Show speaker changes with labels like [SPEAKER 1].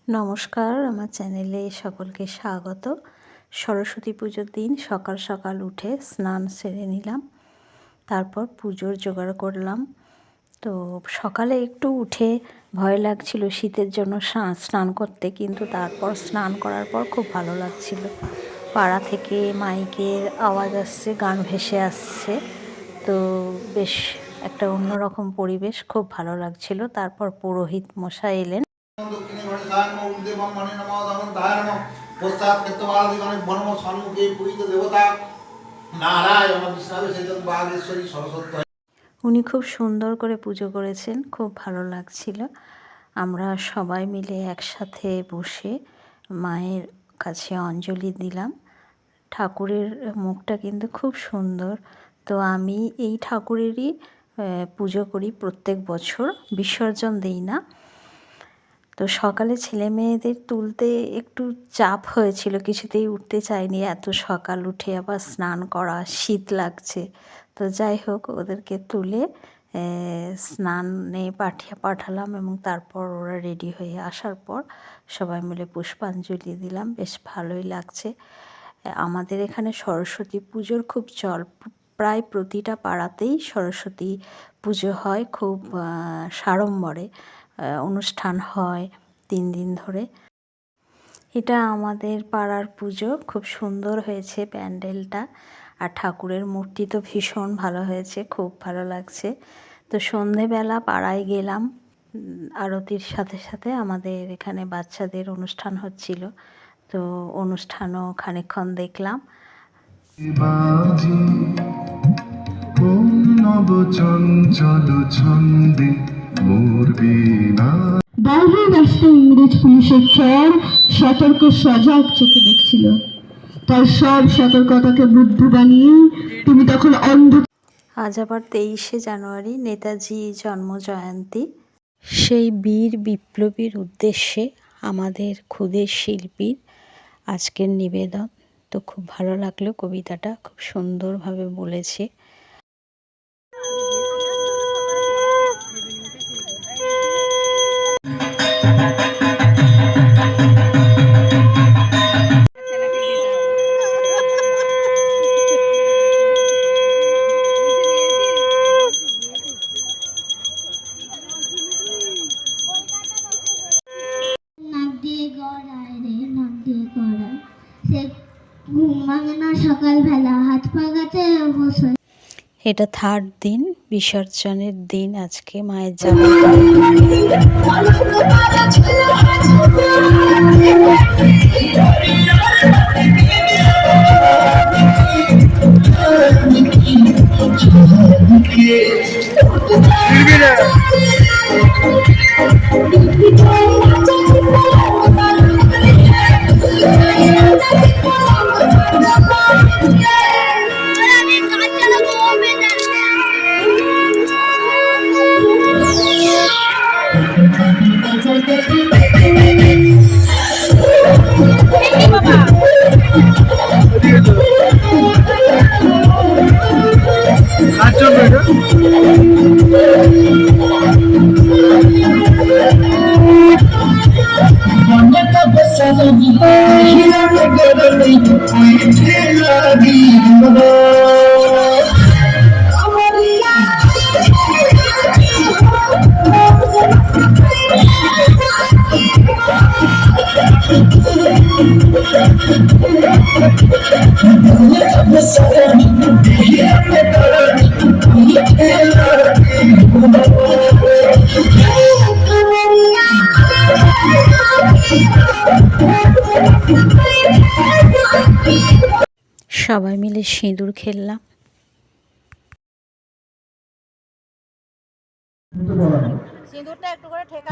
[SPEAKER 1] নমস্কার, আমার চ্যানেলে সকলকে স্বাগত। সরস্বতী পুজোর দিন সকাল সকাল উঠে স্নান সেরে নিলাম, তারপর পুজোর জোগাড় করলাম। তো সকালে একটু উঠে ভয় লাগছিল শীতের জন্য স্নান করতে, কিন্তু তারপর স্নান করার পর খুব ভালো লাগছিল। পাড়া থেকে মাইকের আওয়াজ আসছে, গান ভেসে আসছে, তো বেশ একটা অন্যরকম পরিবেশ, খুব ভালো লাগছিল। তারপর পুরোহিত মশাই এলেন। উনি খুব সুন্দর করে পুজো করেছেন, খুব ভালো লাগছিল। আমরা সবাই মিলে একসাথে বসে মায়ের কাছে অঞ্জলি দিলাম। ঠাকুরের মুখটা কিন্তু খুব সুন্দর। তো আমি এই ঠাকুরেরই পুজো করি প্রত্যেক বছর, বিসর্জন দিই না। তো সকালে ছেলে মেয়েদের তুলতে একটু চাপ হয়েছিল, কিছুতেই উঠতে চাইনি, এত সকাল উঠে আবার স্নান করা, শীত লাগছে। তো যাই হোক, ওদেরকে তুলে স্নানে পাঠালাম এবং তারপর ওরা রেডি হয়ে আসার পর সবাই মিলে পুষ্পাঞ্জলি দিলাম। বেশ ভালোই লাগছে। আমাদের এখানে সরস্বতী পুজোর খুব চল, প্রায় প্রতিটা পাড়াতেই সরস্বতী পুজো হয়, খুব সাড়ম্বরে অনুষ্ঠান হয় 3 দিন ধরে। এটা আমাদের পাড়ার পুজো, খুব সুন্দর হয়েছে প্যান্ডেলটা, আর ঠাকুরের মূর্তি তো ভীষণ ভালো হয়েছে, খুব ভালো লাগছে। তো সন্ধেবেলা পাড়ায় গেলাম, আরতির সাথে সাথে আমাদের এখানে বাচ্চাদের অনুষ্ঠান হচ্ছিল, তো অনুষ্ঠানও খানিকক্ষণ দেখলাম।
[SPEAKER 2] বাইরে রাস্তায় ইংরেজ পুলিশের চর সতর্ক সজাগ চোখে দেখছিল। তার সব সতর্কতাকে বুদ্ধ বানিয়ে তুমি তখন অন্ধ।
[SPEAKER 1] আজ আবার 23শে জানুয়ারি, নেতাজি জন্মজয়ন্তী। সেই বীর বিপ্লবীর উদ্দেশ্যে আমাদের ক্ষুদে শিল্পীর আজকের নিবেদন। তো খুব ভালো লাগলো, কবিতাটা খুব সুন্দরভাবে বলেছে।
[SPEAKER 2] সকালবেলা হাত পা গাছে বসে।
[SPEAKER 1] এটা 3rd দিন, বিসর্জনের দিন আজকে। মায়ের যাওয়া সবাই মিলে সিঁদুর খেললাম।
[SPEAKER 3] সিঁদুরটা একটু করে ঠেকা